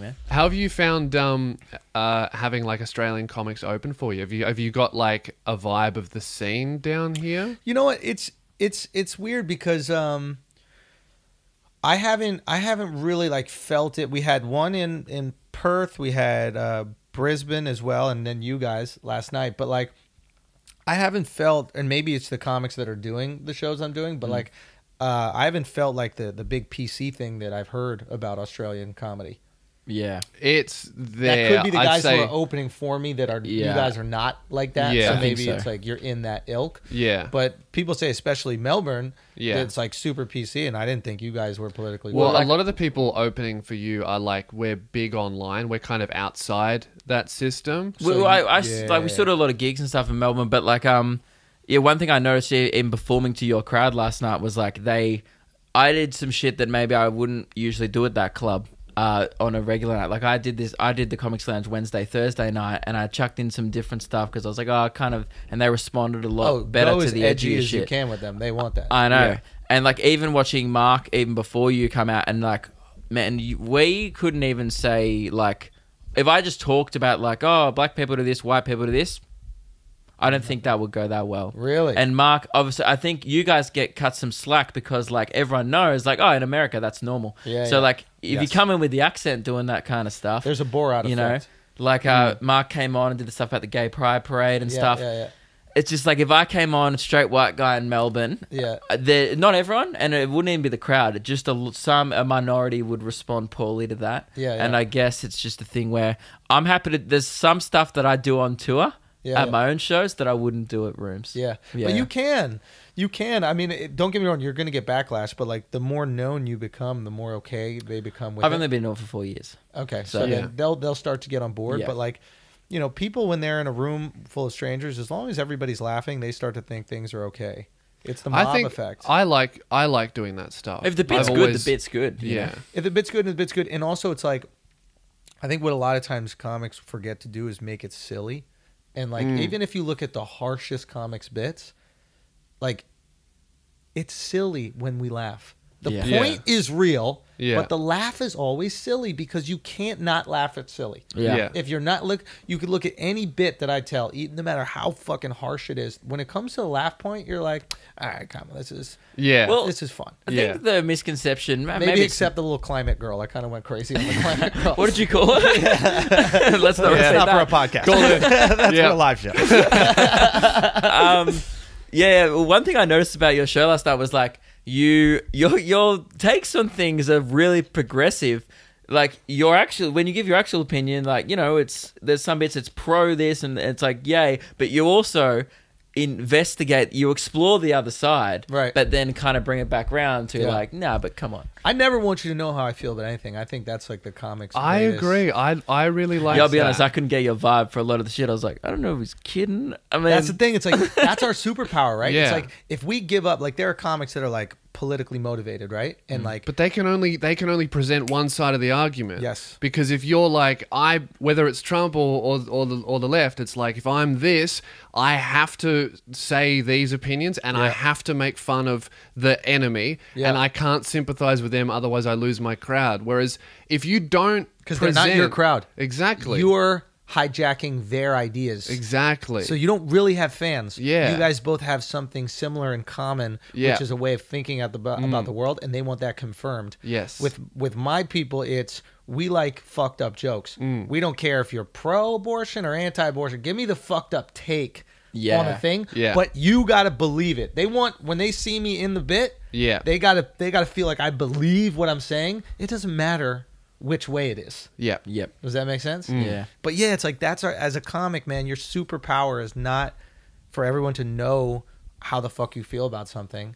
man. How have you found having like Australian comics open for you? Have you got like a vibe of the scene down here? You know what? It's weird because I haven't really like felt it. We had one in Perth, we had Brisbane as well, and then you guys last night. But like, I haven't felt, and maybe it's the comics that are doing the shows I'm doing, but like, I haven't felt like the big PC thing that I've heard about Australian comedy. Yeah. It's there. That could be the guys say, who are opening for me that are, you guys are not like that. Yeah, so I maybe think so. it's like you're in that ilk. Yeah. But people say, especially Melbourne, Yeah. that it's like super PC, and I didn't think you guys were politically Well, correct. a lot of the people opening for you are like, we're big online. We're kind of outside that system. Well, like we saw a lot of gigs and stuff in Melbourne, but like yeah, one thing I noticed in performing to your crowd last night was like I did some shit that maybe I wouldn't usually do at that club on a regular night. Like I did the Comics Lounge Wednesday, Thursday night, and I chucked in some different stuff because I was like, oh, kind of, and they responded a lot better go to as the edgy edgier as shit. you can with them. They want that. I know. Yeah. And like even watching Mark even before you come out, and like, man, we couldn't even say like, if I just talked about like, oh, black people do this, white people do this, I don't think that would go that well. Really? And Mark, obviously, I think you guys get cut some slack because like everyone knows like, oh, in America that's normal. Yeah, so yeah. like if you Yes. come in with the accent doing that kind of stuff, There's a Borat you know, effect. like Mark came on and did the stuff at the Gay Pride Parade and stuff. Yeah. It's just like if I came on, a straight white guy in Melbourne, Yeah. not everyone, and it wouldn't even be the crowd. Just a minority would respond poorly to that. Yeah, And yeah. I guess it's just a thing where I'm happy to. There's some stuff that I do on tour at my own shows that I wouldn't do at rooms. Yeah. Yeah. But you can. I mean, don't get me wrong. You're going to get backlash, but like the more known you become, the more okay they become with I've it. only been on for 4 years. Okay, So, so yeah. then they'll start to get on board. Yeah. But like, you know, people when they're in a room full of strangers, as long as everybody's laughing, they start to think things are okay. It's the mob I think effect. I like doing that stuff. If the bit's I've good, always- the bit's good. you Yeah. know? If the bit's good, and the bit's good, and also it's like, I think what a lot of times comics forget to do is make it silly, and like even if you look at the harshest comics bits, like it's silly when we laugh. The Yeah. point is real, Yeah. but the laugh is always silly because you can't not laugh at silly. Yeah. If you're not you could look at any bit that I tell, no matter how fucking harsh it is. When it comes to the laugh point, you're like, all right, come on, this is Well, this is fun. I Yeah. think the misconception, maybe Maybe it's- except the little climate girl. I kind of went crazy on the climate girl. what did you call it? Let's not It's say not that. for a podcast. Call it- That's yeah. for a live show. Yeah, well, one thing I noticed about your show last night was like your takes on things are really progressive. Like when you give your actual opinion, like, you know, there's some bits it's pro this and it's like yay, but you also you explore the other side, Right. But then kind of bring it back round to Yeah. like, nah, but come on. I never want you to know how I feel about anything. I think that's like the comics. I greatest. agree. I really like. Yeah, I'll be honest, that. I couldn't get your vibe for a lot of the shit. I was like, I don't know if he's kidding. I mean, That's the thing. It's like that's our superpower, right? Yeah. It's like if we give up, like there are comics that are like politically motivated, right? And like, But they can only present one side of the argument. Yes. Because if you're like whether it's Trump or the left, it's like if I'm this, I have to say these opinions and I have to make fun of the enemy and I can't sympathize with them, otherwise I lose my crowd. Whereas if you don't, because they're not your crowd, exactly, you're hijacking their ideas. exactly. So you don't really have fans. Yeah. You guys both have something similar in common, Yeah. which is a way of thinking about the world, and they want that confirmed. Yes. With my people, it's we like fucked up jokes. We don't care if you're pro-abortion or anti-abortion. Give me the fucked up take on a thing. Yeah. But you gotta believe it. They want when they see me in the bit. Yeah. They gotta feel like I believe what I'm saying. It doesn't matter which way it is. yeah. yep. Does that make sense? Yeah. But yeah, it's like that's as a comic, man, your superpower is not for everyone to know how the fuck you feel about something.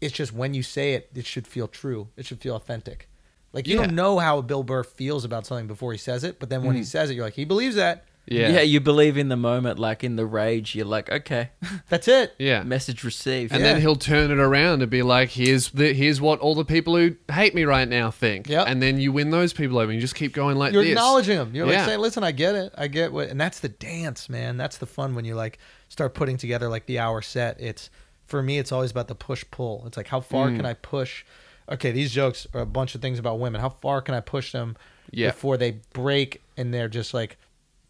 It's just when you say it, it should feel true. It should feel authentic. Like you don't know how Bill Burr feels about something before he says it, but then when he says it, you're like, he believes that. Yeah. Yeah, you believe in the moment, like in the rage, you're like, okay, That's it. Yeah. message received. And then he'll turn it around and be like, here's what all the people who hate me right now think. Yep. And then you win those people over and you just keep going like You're this. acknowledging them. You're Yeah. like saying, listen, I get it. I get what, and that's the dance, man. That's the fun when you like start putting together like the hour set. It's for me, it's always about the push pull. It's like how far can I push? Okay, these jokes are a bunch of things about women. How far can I push them before they break and they're just like,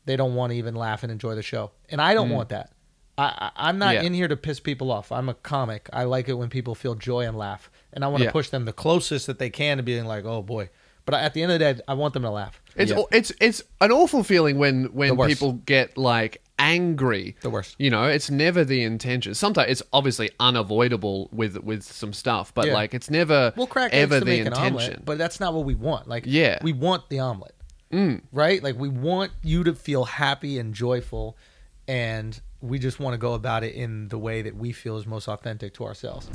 they don't want to even laugh and enjoy the show. And I don't want that. I'm not in here to piss people off. I'm a comic. I like it when people feel joy and laugh. And I want to push them the closest that they can to being like, oh boy. But at the end of the day, I want them to laugh. It's an awful feeling when people get like angry. The worst. You know, it's never the intention. Sometimes it's obviously unavoidable with some stuff, but like it's never crack eggs ever to the make intention. an omelet, but that's not what we want. Like, we want the omelet, right? Like, we want you to feel happy and joyful, and we just want to go about it in the way that we feel is most authentic to ourselves.